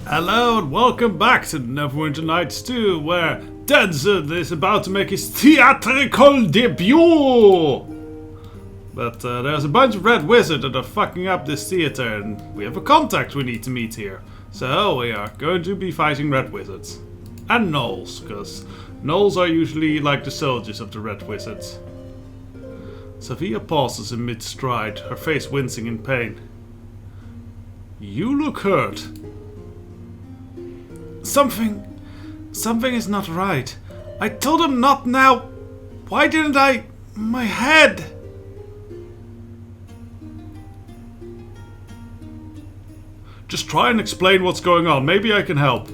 Hello and welcome back to Neverwinter Nights 2, where Denson is about to make his theatrical debut! But there's a bunch of red wizards that are fucking up this theater, and we have a contact we need to meet here. So we are going to be fighting red wizards. And gnolls, because gnolls are usually like the soldiers of the red wizards. Sophia pauses in mid-stride, her face wincing in pain. You look hurt. Something is not right. I told him not now. Why didn't I? My head. Just try and explain what's going on. Maybe I can help.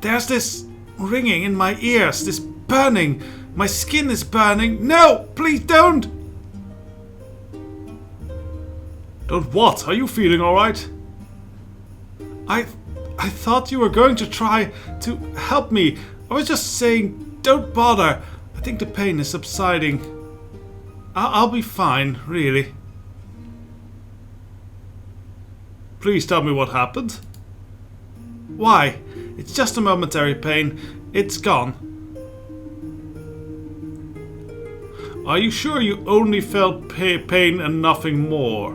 There's this ringing in my ears, this burning. My skin is burning. No, please don't. Don't what? Are you feeling alright? I thought you were going to try to help me. I was just saying, don't bother. I think the pain is subsiding. I'll be fine, really. Please tell me what happened. Why? It's just a momentary pain. It's gone. Are you sure you only felt pain and nothing more?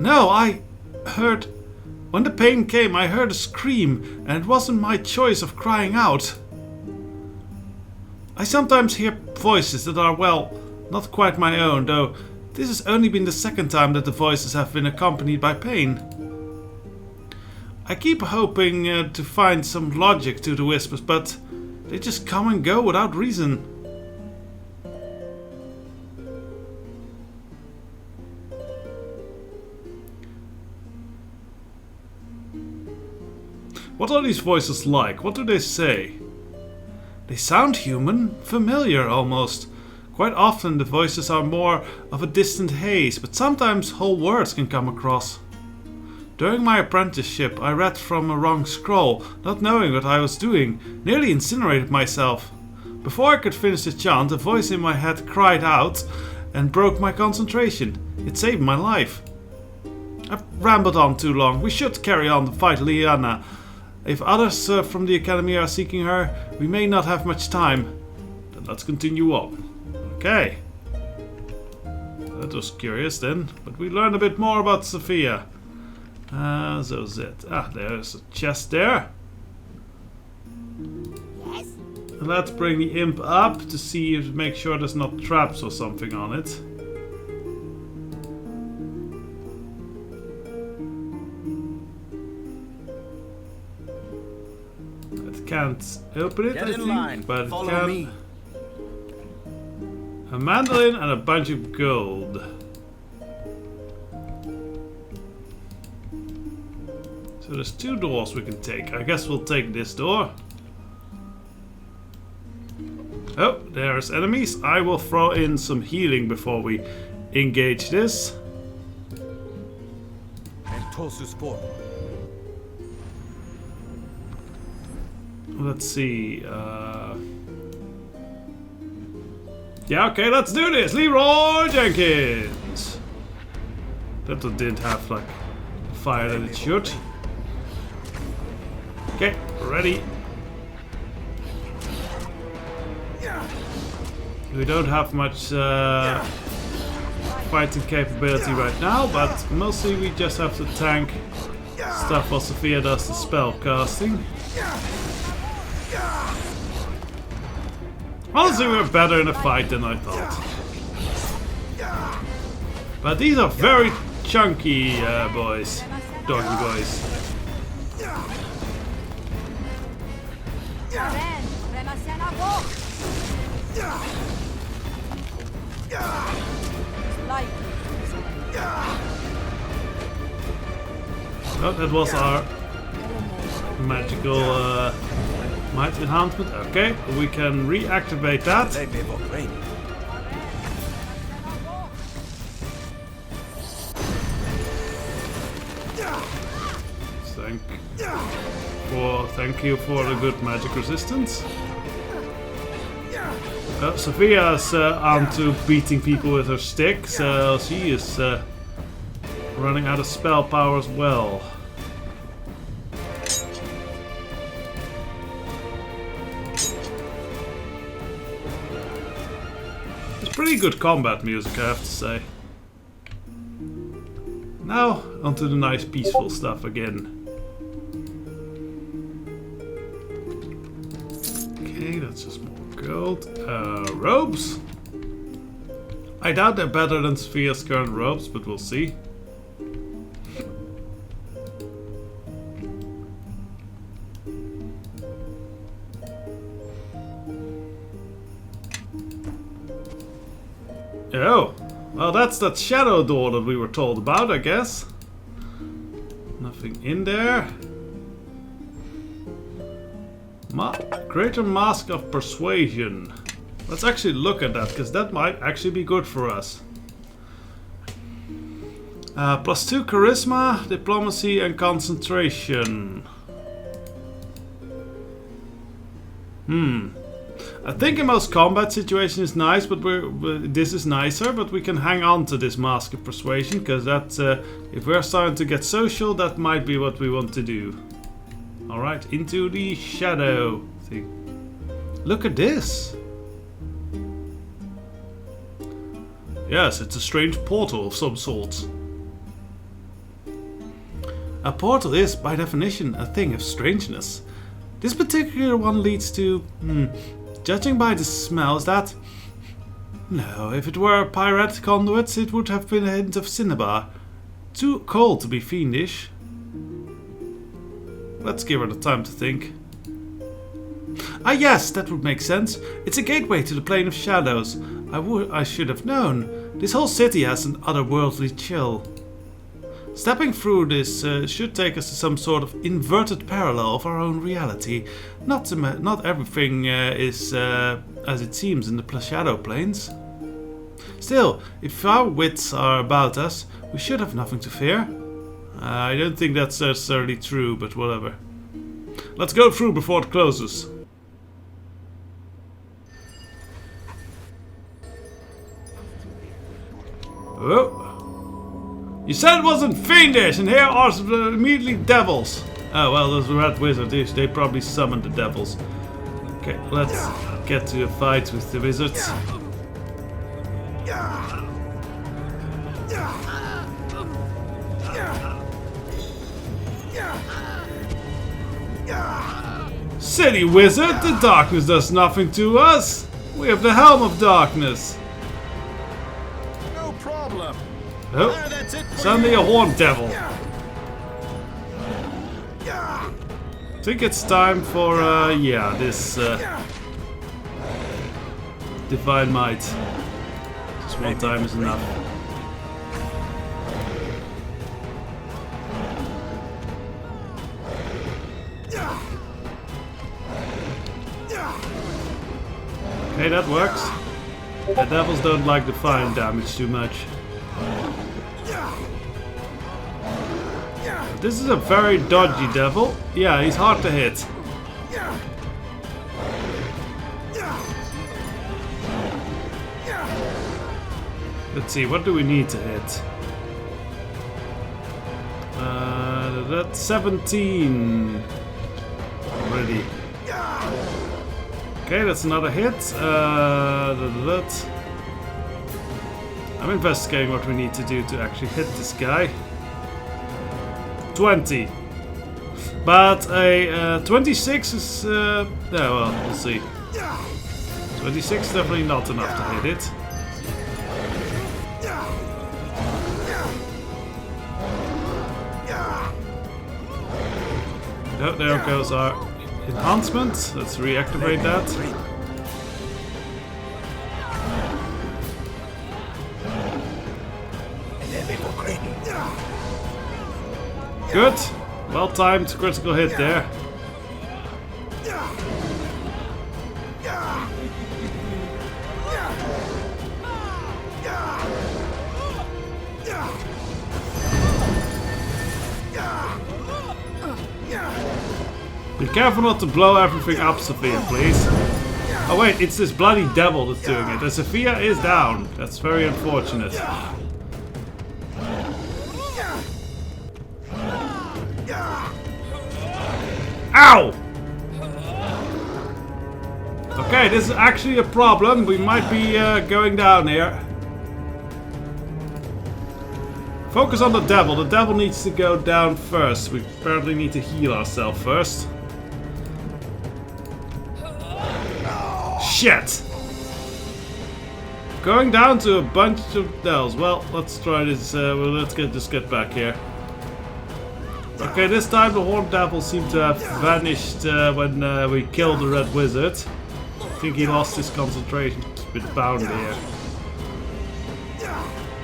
No, I heard... When the pain came, I heard a scream, and it wasn't my choice of crying out. I sometimes hear voices that are, well, not quite my own, though this has only been the second time that the voices have been accompanied by pain. I keep hoping to find some logic to the whispers, but they just come and go without reason. What are these voices like? What do they say? They sound human, familiar almost. Quite often the voices are more of a distant haze, but sometimes whole words can come across. During my apprenticeship I read from a wrong scroll, not knowing what I was doing, nearly incinerated myself. Before I could finish the chant, a voice in my head cried out and broke my concentration. It saved my life. I've rambled on too long. We should carry on to fight Liana. If others from the academy are seeking her, we may not have much time. Then let's continue on. Okay. That was curious then, but we learned a bit more about Sophia. So's it. There's a chest there. Yes. Let's bring the imp up to see if make sure there's not traps or something on it. Can't open it, Get I in think, line. but it Follow can. me. A mandolin and a bunch of gold. So there's two doors we can take. I guess we'll take this door. Oh, there's enemies. I will throw in some healing before we engage this. And Tosus forward. Let's see. Yeah, okay, let's do this. Leroy Jenkins. That one didn't have like fire that it should. Okay, ready. We don't have much fighting capability right now, but mostly we just have to tank stuff while Sophia does the spell casting. Honestly, we're better in a fight than I thought. But these are very chunky boys. Doggy boys. Oh, that was our magical might enhancement. Okay, we can reactivate that. Thank you for the good magic resistance. Sophia's onto beating people with her stick, so she is Running out of spell power as well. It's pretty good combat music, I have to say. Now, onto the nice peaceful stuff again. Okay, that's just more gold. Robes? I doubt they're better than Sophia's current robes, but we'll see. Oh, well, that's that shadow door that we were told about, I guess. Nothing in there. Greater Mask of Persuasion. Let's actually look at that, because that might actually be good for us. +2 Charisma, Diplomacy, and Concentration. I think in most combat situation is nice, but this is nicer. But we can hang on to this Mask of Persuasion, because that, if we're starting to get social, that might be what we want to do. All right, into the shadow thing. Look at this. Yes, it's a strange portal of some sort. A portal is, by definition, a thing of strangeness. This particular one leads to, judging by the smells, that... No, if it were a pirate conduit, it would have been a hint of cinnabar. Too cold to be fiendish. Let's give her the time to think. Ah yes, that would make sense. It's a gateway to the plane of shadows. I should have known. This whole city has an otherworldly chill. Stepping through this should take us to some sort of inverted parallel of our own reality. Not everything is as it seems in the shadow planes. Still, if our wits are about us, we should have nothing to fear. I don't think that's necessarily true, but whatever. Let's go through before it closes. Oh. You said it wasn't fiendish, and here are immediately devils. Oh, well, those red wizards, they probably summoned the devils. Okay, let's get to a fight with the wizards. City wizard, the darkness does nothing to us. We have the helm of darkness. No problem. Oh, suddenly a horn devil. I think it's time for, yeah, this Divine Might. Just one time is enough. Okay, that works. The devils don't like the fire damage too much. This is a very dodgy devil. Yeah, he's hard to hit. Let's see, what do we need to hit? That's 17 already. Okay, that's another hit. I'm investigating what we need to do to actually hit this guy. 20. But a 26 is... yeah, well, we'll see. 26 is definitely not enough to hit it. Oh, there goes our enhancement. Let's reactivate that. Good. Well timed critical hit there. Be careful not to blow everything up, Sophia, please. Oh wait, it's this bloody devil that's doing it. And Sophia is down. That's very unfortunate. Ow! Okay, this is actually a problem. We might be going down here. Focus on the devil. The devil needs to go down first. We apparently need to heal ourselves first. Shit! Going down to a bunch of devils. Well, let's try this. Let's get back here. Okay, this time the horned devil seemed to have vanished when we killed the red wizard. I think he lost his concentration. It's a bit bound here.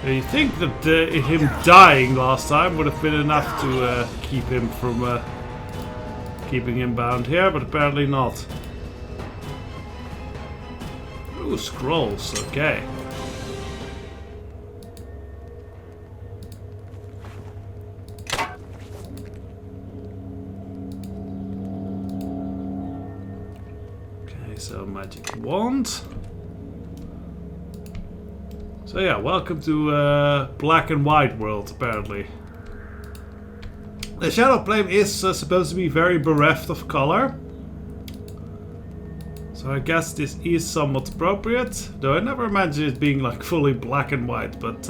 You think that him dying last time would have been enough to keep him from keeping him bound here, but apparently not. Ooh, scrolls. Okay. Okay, so magic wand. So yeah, welcome to black and white world, apparently. The shadow plane is supposed to be very bereft of color. So I guess this is somewhat appropriate. Though I never imagined it being like fully black and white. But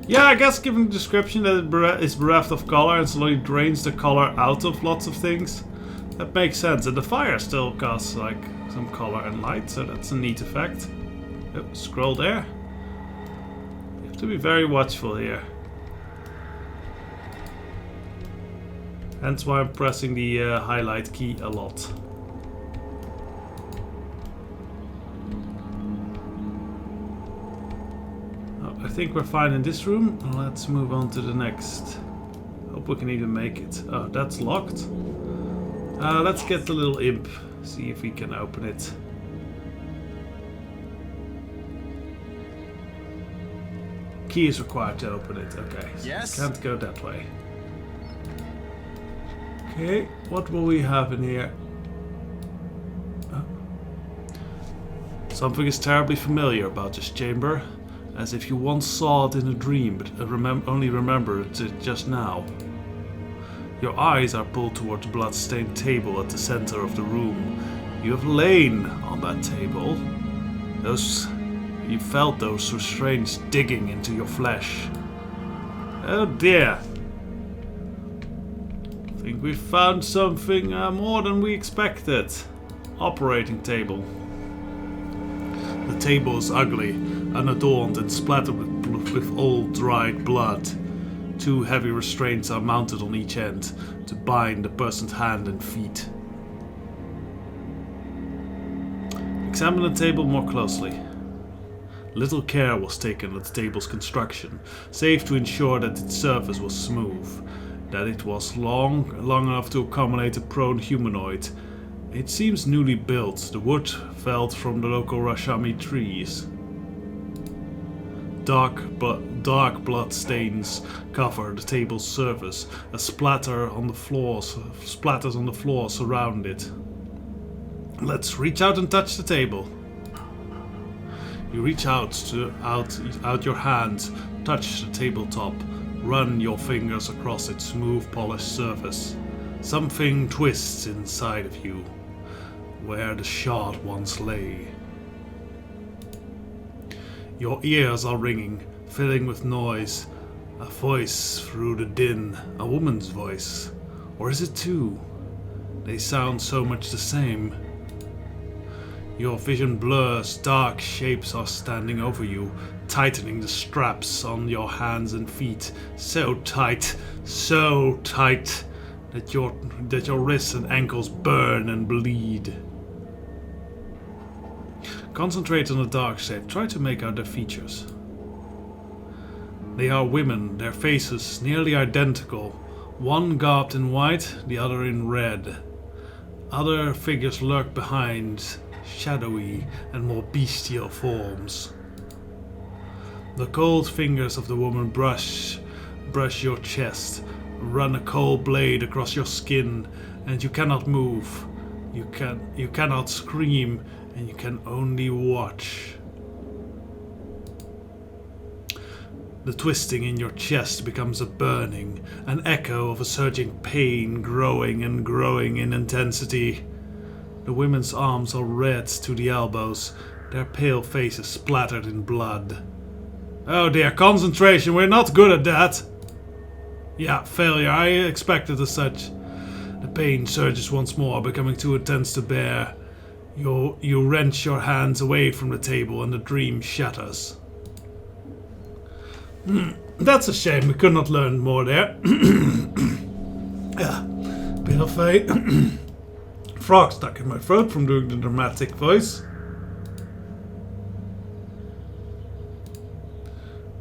yeah, I guess given the description that it is bereft of color and slowly drains the color out of lots of things, that makes sense. And the fire still casts like some color and light, so that's a neat effect. Oh, scroll there. To be very watchful here. Hence why I'm pressing the highlight key a lot. Oh, I think we're fine in this room. Let's move on to the next. Hope we can even make it. Oh, that's locked. Let's get the little imp. See if we can open it. Key is required to open it. Okay. So yes. Can't go that way. Okay. What will we have in here? Oh. Something is terribly familiar about this chamber, as if you once saw it in a dream, but only remember it just now. Your eyes are pulled towards the blood-stained table at the center of the room. You have lain on that table. You felt those restraints digging into your flesh. Oh dear. I think we found something more than we expected. Operating table. The table is ugly, unadorned and splattered with old dried blood. 2 heavy restraints are mounted on each end to bind the person's hand and feet. Examine the table more closely. Little care was taken at the table's construction, save to ensure that its surface was smooth, that it was long enough to accommodate a prone humanoid. It seems newly built, the wood felled from the local Rashami trees. Dark blood stains cover the table's surface, a splatters on the floor surround it. Let's reach out and touch the table. You reach out your hand, touch the tabletop, run your fingers across its smooth, polished surface. Something twists inside of you, where the shard once lay. Your ears are ringing, filling with noise. A voice through the din, a woman's voice. Or is it two? They sound so much the same. Your vision blurs, dark shapes are standing over you, tightening the straps on your hands and feet. So tight that your wrists and ankles burn and bleed. Concentrate on the dark shape, try to make out their features. They are women, their faces nearly identical, one garbed in white, the other in red. Other figures lurk behind, shadowy and more bestial forms. The cold fingers of the woman brush your chest, run a cold blade across your skin, and you cannot move. You cannot scream, and you can only watch. The twisting in your chest becomes a burning, an echo of a surging pain growing and growing in intensity. The women's arms are red to the elbows, their pale faces splattered in blood. Oh dear, concentration, we're not good at that. Yeah, failure, I expected as such. The pain surges once more, becoming too intense to bear. You wrench your hands away from the table and the dream shatters. That's a shame, we could not learn more there. Bit of a frog stuck in my throat from doing the dramatic voice.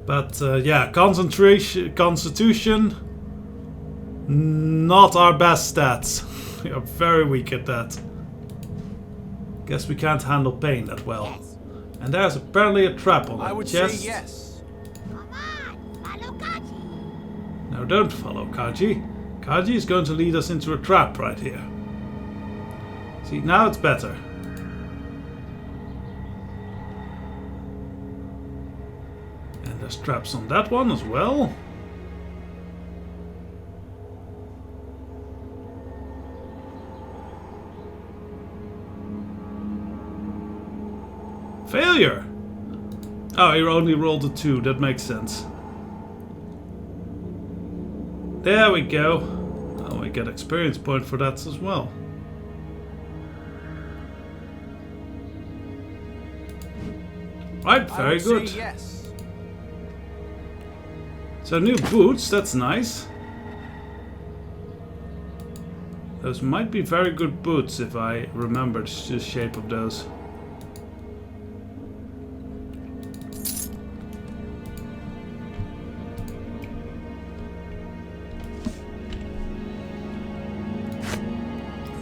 But yeah, constitution, not our best stats. We are very weak at that. Guess we can't handle pain that well. Yes. And there's apparently a trap on I the would chest. say yes. Come on, follow Kaji. No, don't follow Kaji. Kaji is going to lead us into a trap right here. See, now it's better. And there's traps on that one as well. Failure! Oh, he only rolled a 2, that makes sense. There we go. Oh, we get experience point for that as well. Right, I very would good. say yes. So new boots, that's nice. Those might be very good boots if I remember the shape of those.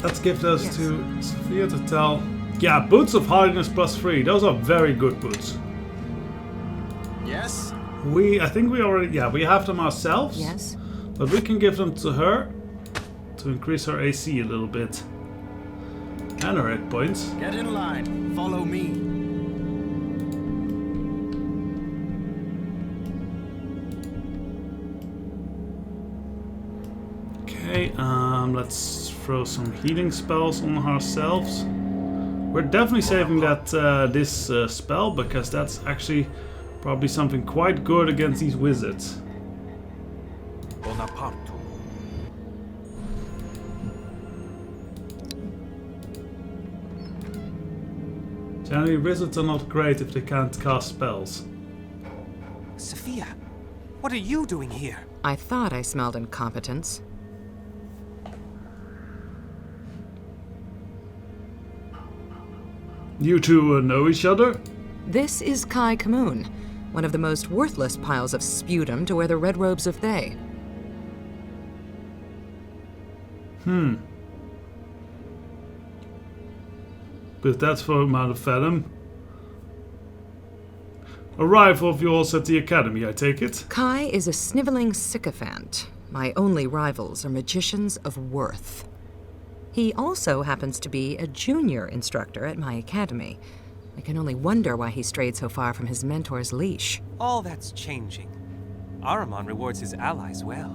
Let's give those to Sophia to tell. Yeah, boots of hardiness +3. Those are very good boots. Yes? I think we already, we have them ourselves. Yes? But we can give them to her to increase her AC a little bit. And her hit points. Get in line. Follow me. Okay, let's throw some healing spells on ourselves. We're definitely saving that this spell because that's actually probably something quite good against these wizards. Bonaparte. Generally, wizards are not great if they can't cast spells. Sophia, what are you doing here? I thought I smelled incompetence. You two know each other? This is Kai Kamoon, one of the most worthless piles of sputum to wear the red robes of Thay. But that's for amount of venom. A rival of yours at the academy, I take it? Kai is a sniveling sycophant. My only rivals are magicians of worth. He also happens to be a junior instructor at my academy. I can only wonder why he strayed so far from his mentor's leash. All that's changing. Ahriman rewards his allies well.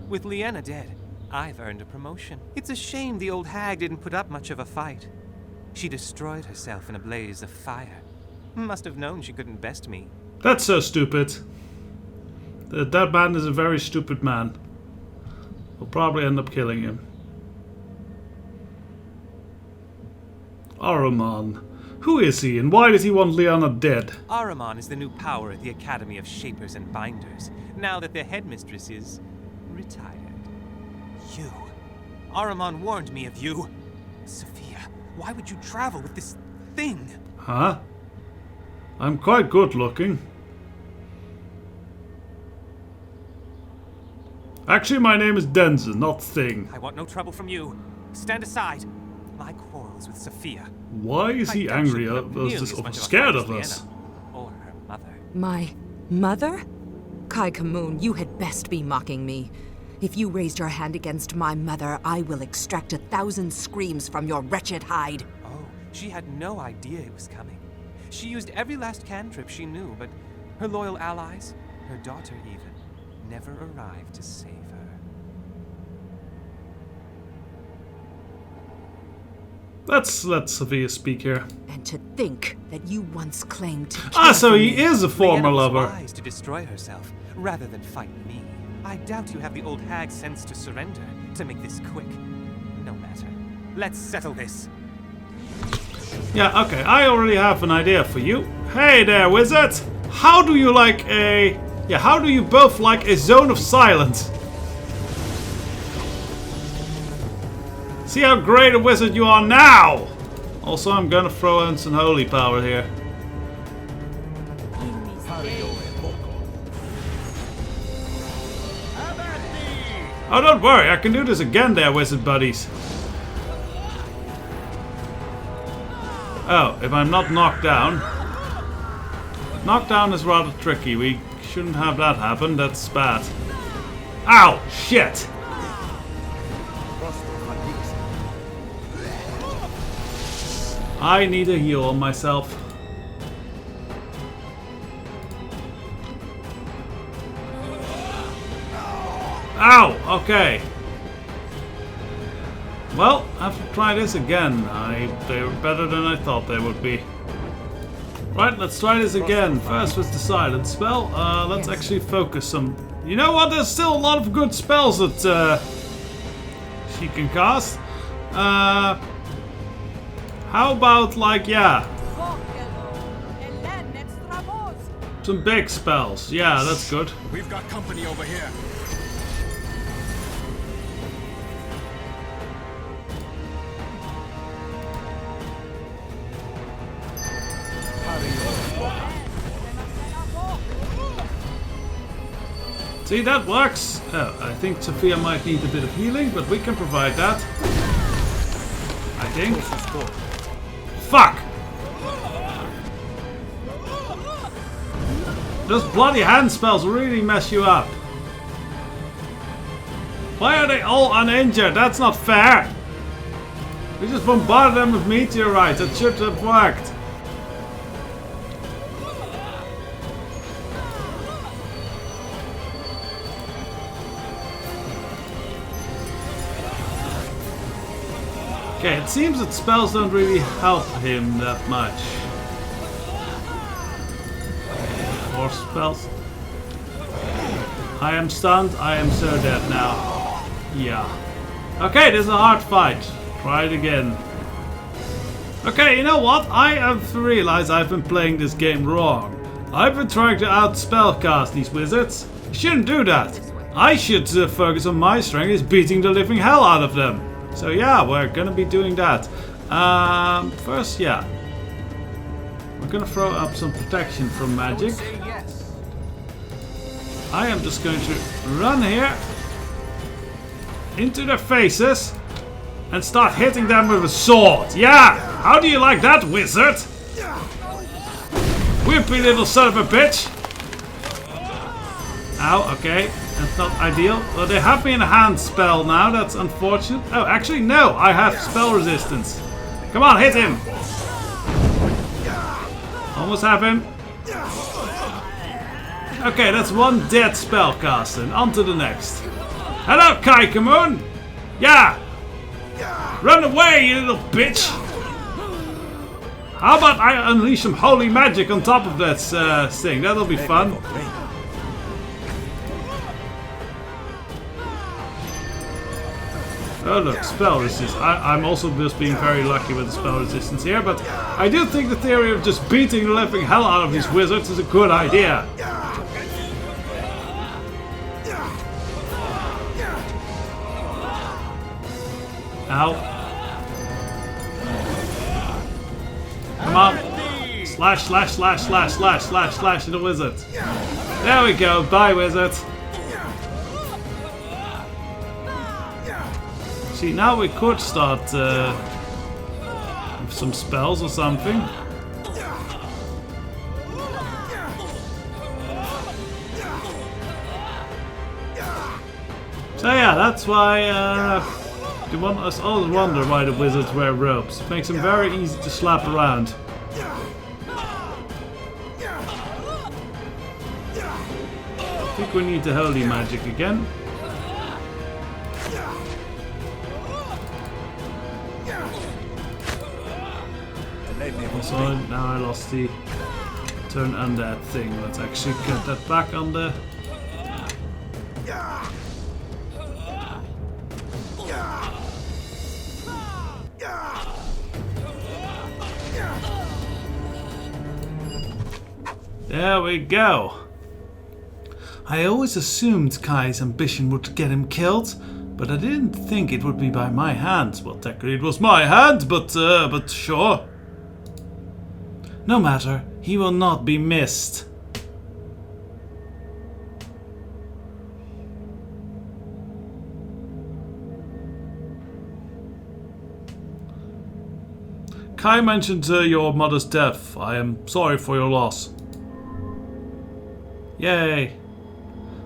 With Liena dead, I've earned a promotion. It's a shame the old hag didn't put up much of a fight. She destroyed herself in a blaze of fire. Must have known she couldn't best me. That's so stupid. That man is a very stupid man. We'll probably end up killing him. Ahriman. Who is he and why does he want Liena dead? Ahriman is the new power at the Academy of Shapers and Binders, now that their headmistress is retired. You. Ahriman warned me of you. Sophia, why would you travel with this thing? Huh? I'm quite good looking. Actually, my name is Denzel, not Thing. I want no trouble from you. Stand aside. My quarrel is with Sophia. Why is he angry of us, scared of us? Or her mother. My mother? Kai Kamoon, you had best be mocking me. If you raised your hand against my mother, I will extract 1,000 screams from your wretched hide. Oh, she had no idea it was coming. She used every last cantrip she knew, but her loyal allies, Her daughter, even, never arrived to save her. Let's let Sophia speak here. And to think that you once claimed to Ah, care so for he me. is a former Leanna was lover. wise to destroy herself rather than fight me. I doubt you have the old hag's sense to surrender to make this quick. No matter. Let's settle this. Yeah, okay, I already have an idea for you. Hey there, wizard! How do you like a... Yeah, how do you both like a zone of silence? See how great a wizard you are now! Also, I'm gonna throw in some holy power here. Oh, don't worry, I can do this again there, wizard buddies. Oh, if I'm not knocked down. Knockdown is rather tricky. We shouldn't have that happen. That's bad. Ow! Shit! I need a heal on myself. Ow! Okay. Well, I have to try this again. They were better than I thought they would be. Right, let's try this again. First was the silent spell. Let's actually focus some... You know what? There's still a lot of good spells that she can cast. How about, like, yeah... some big spells. Yeah, that's good. We've got company over here. See, that works. Oh, I think Sophia might need a bit of healing, but we can provide that. I think. Fuck! Those bloody hand spells really mess you up. Why are they all uninjured? That's not fair! We just bombarded them with meteorites. That should have worked. Okay, it seems that spells don't really help him that much. More spells. I am stunned. I am so dead now. Yeah. Okay, this is a hard fight. Try it again. Okay, you know what? I have realized I've been playing this game wrong. I've been trying to outspellcast these wizards. I shouldn't do that. I should focus on my strength is beating the living hell out of them. So yeah, we're gonna be doing that. First, yeah. We're gonna throw up some protection from magic. I am just going to run here into their faces and start hitting them with a sword. Yeah! How do you like that, wizard? Wimpy little son of a bitch! Ow, okay. That's not ideal. Well, they have me in a hand spell now. That's unfortunate. Oh, actually, no. I have spell resistance. Come on, hit him. Almost have him. Okay, that's one dead spellcaster. And on to the next. Hello, Kaikamoon. Yeah. Run away, you little bitch. How about I unleash some holy magic on top of that thing? That'll be fun. Oh look, spell resist. I'm also just being very lucky with the spell resistance here, but I do think the theory of just beating the living hell out of these wizards is a good idea. Ow. Come on. Slash, slash, slash, slash, slash, slash, slash to the wizard. There we go. Bye, wizard. See, now we could start with some spells or something. So yeah, that's why us always wonder why the wizards wear robes. It makes them very easy to slap around. think we need the holy magic again. So now I lost the turn undead thing. Let's actually get that back on the... There we go. I always assumed Kai's ambition would get him killed, but I didn't think it would be by my hand. Well, technically it was my hand, but sure. No matter, he will not be missed. Kai mentioned your mother's death. I am sorry for your loss. Yay.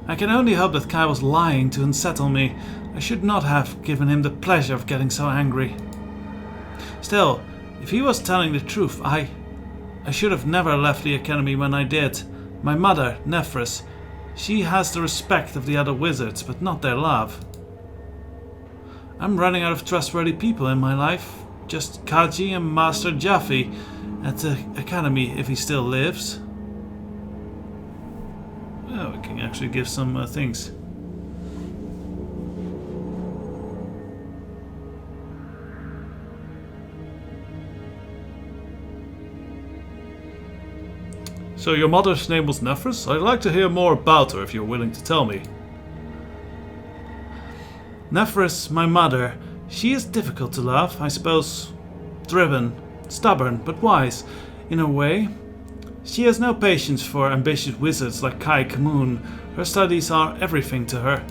I can only hope that Kai was lying to unsettle me. I should not have given him the pleasure of getting so angry. Still, if he was telling the truth, I should have never left the academy when I did. My mother, Nephris, she has the respect of the other wizards, but not their love. I'm running out of trustworthy people in my life. Just Kaji and Master Jaffe at the academy if he still lives. Oh, we can actually give some things. So your mother's name was Nephris? I'd like to hear more about her if you're willing to tell me. Nephris, my mother, she is difficult to love, I suppose. Driven, stubborn, but wise, in a way. She has no patience for ambitious wizards like Kai Kamoon. Her studies are everything to her.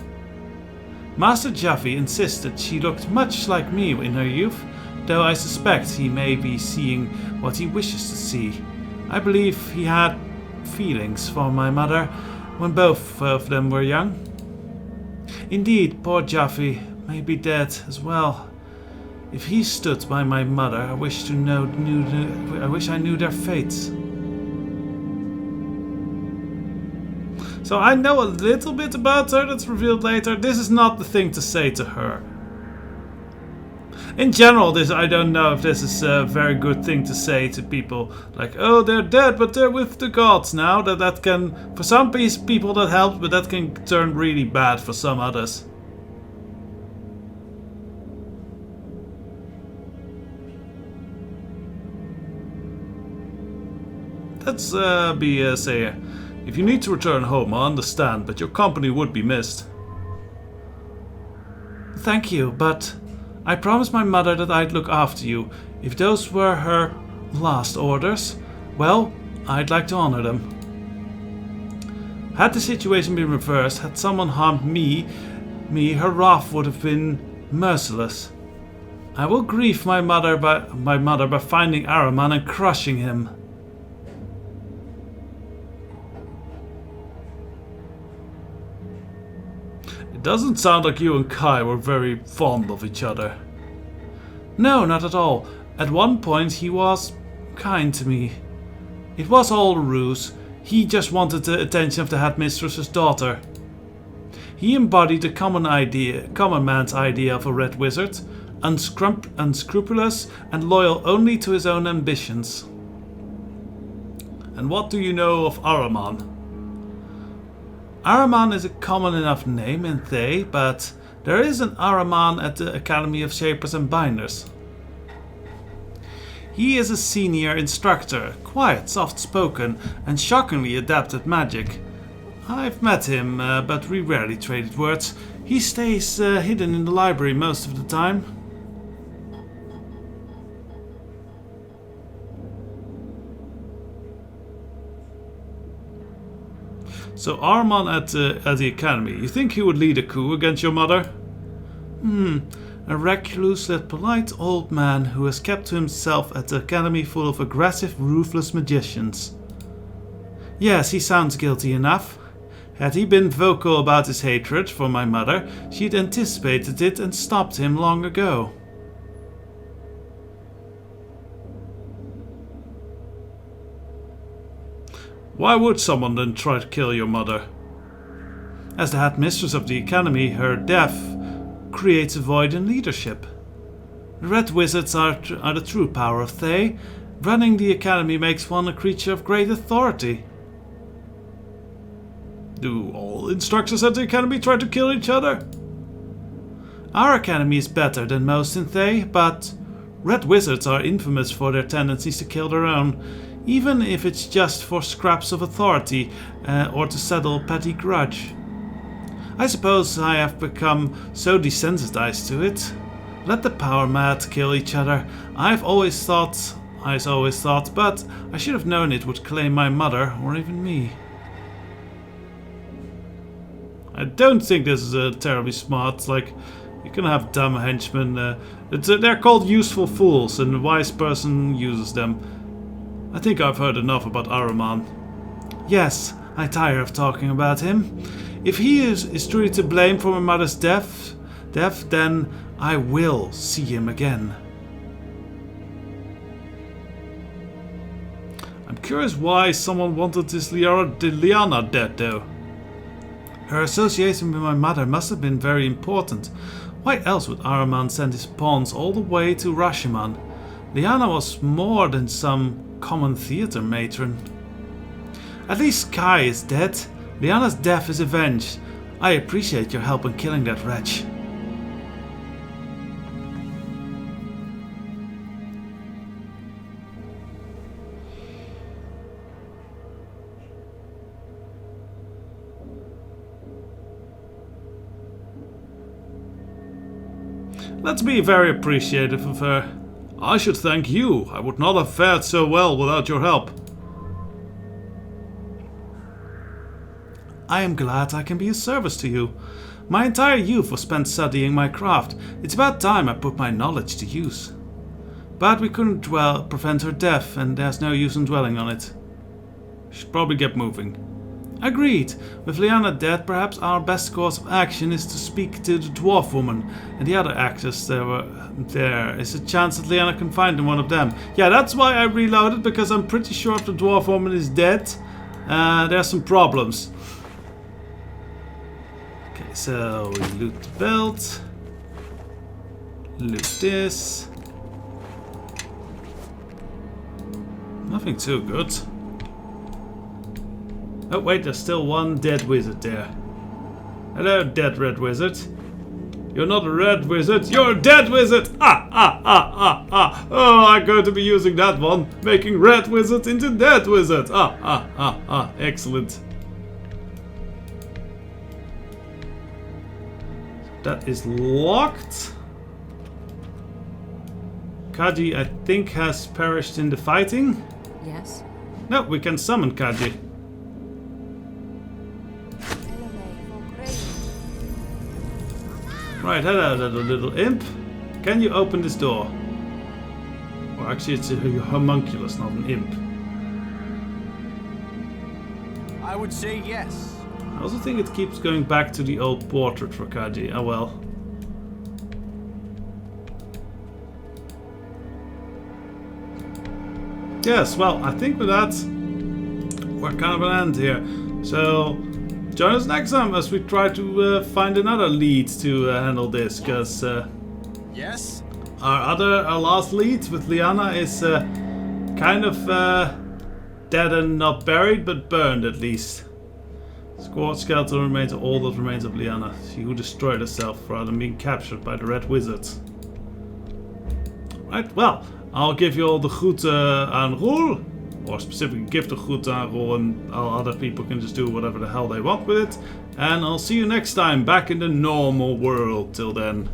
Master Jaffe insisted she looked much like me in her youth, though I suspect he may be seeing what he wishes to see. I believe he had feelings for my mother when both of them were young. Indeed, poor Jaffe may be dead as well. If he stood by my mother, I wish I knew their fates. So I know a little bit about her that's revealed later. This is not the thing to say to her. In general, I don't know if this is a very good thing to say to people. Like, oh, they're dead, but they're with the gods now. That can, for some people that helps, but that can turn really bad for some others. Let's say, if you need to return home, I understand, but your company would be missed. Thank you, but I promised my mother that I'd look after you. If those were her last orders, well, I'd like to honor them. Had the situation been reversed, had someone harmed me, her wrath would have been merciless. I will grieve my mother by finding Araman and crushing him. It doesn't sound like you and Kai were very fond of each other. No, not at all. At one point he was kind to me. It was all a ruse. He just wanted the attention of the headmistress's daughter. He embodied the common man's idea of a red wizard, unscrupulous and loyal only to his own ambitions. And what do you know of Araman? Araman is a common enough name in Thay, but there is an Araman at the Academy of Shapers and Binders. He is a senior instructor, quiet, soft-spoken, and shockingly adept at magic. I've met him, but we rarely traded words. He stays hidden in the library most of the time. So Araman at the academy, you think he would lead a coup against your mother? A recluse yet polite old man who has kept to himself at the academy full of aggressive, ruthless magicians. Yes, he sounds guilty enough. Had he been vocal about his hatred for my mother, she'd anticipated it and stopped him long ago. Why would someone then try to kill your mother? As the headmistress of the academy, her death creates a void in leadership. The Red Wizards are the true power of Thay. Running the academy makes one a creature of great authority. Do all instructors at the academy try to kill each other? Our academy is better than most in Thay, but Red Wizards are infamous for their tendencies to kill their own, even if it's just for scraps of authority or to settle a petty grudge. I suppose I have become so desensitized to it. Let the power mad kill each other. I've always thought, but I should have known it would claim my mother or even me. I don't think this is terribly smart. Like, you can have dumb henchmen. They're called useful fools, and a wise person uses them. I think I've heard enough about Ahriman. Yes, I tire of talking about him. If he is truly to blame for my mother's death, then I will see him again. I'm curious why someone wanted this Liana dead, though. Her association with my mother must have been very important. Why else would Ahriman send his pawns all the way to Rashiman? Liana was more than some common theater matron. At least Kai is dead. Liana's death is avenged. I appreciate your help in killing that wretch. Let's be very appreciative of her. I should thank you. I would not have fared so well without your help. I am glad I can be of service to you. My entire youth was spent studying my craft. It's about time I put my knowledge to use. But we couldn't prevent her death, and there's no use in dwelling on it. Should probably get moving. Agreed. With Liana dead, perhaps our best course of action is to speak to the dwarf woman and the other actors there is a chance that Liana can find one of them. Yeah, that's why I reloaded, because I'm pretty sure if the dwarf woman is dead, there's some problems. Okay, so we loot the belt. Loot this. Nothing too good. Oh wait, there's still one dead wizard there. Hello, dead red wizard. You're not a red wizard, you're a dead wizard! Oh, I'm going to be using that one. Making red wizard into dead wizard. Excellent. That is locked. Kaji, I think, has perished in the fighting. Yes? No, we can summon Kaji. Right, hello little imp. Can you open this door? Or actually it's a homunculus, not an imp. I would say yes. I also think it keeps going back to the old portrait for Kaji. Oh well. Yes, well, I think with that, we're kind of an end here. So, join us next time as we try to find another lead to handle this, because Yes? our last lead with Liana is kind of dead and not buried, but burned at least. Skeletal remains of all that remains of Liana, she who destroyed herself rather than being captured by the Red Wizards. Right, well, I'll give you all the groeten aan Roel, or specifically give the groeten aan Roel, and all other people can just do whatever the hell they want with it. And I'll see you next time back in the normal world. Till then.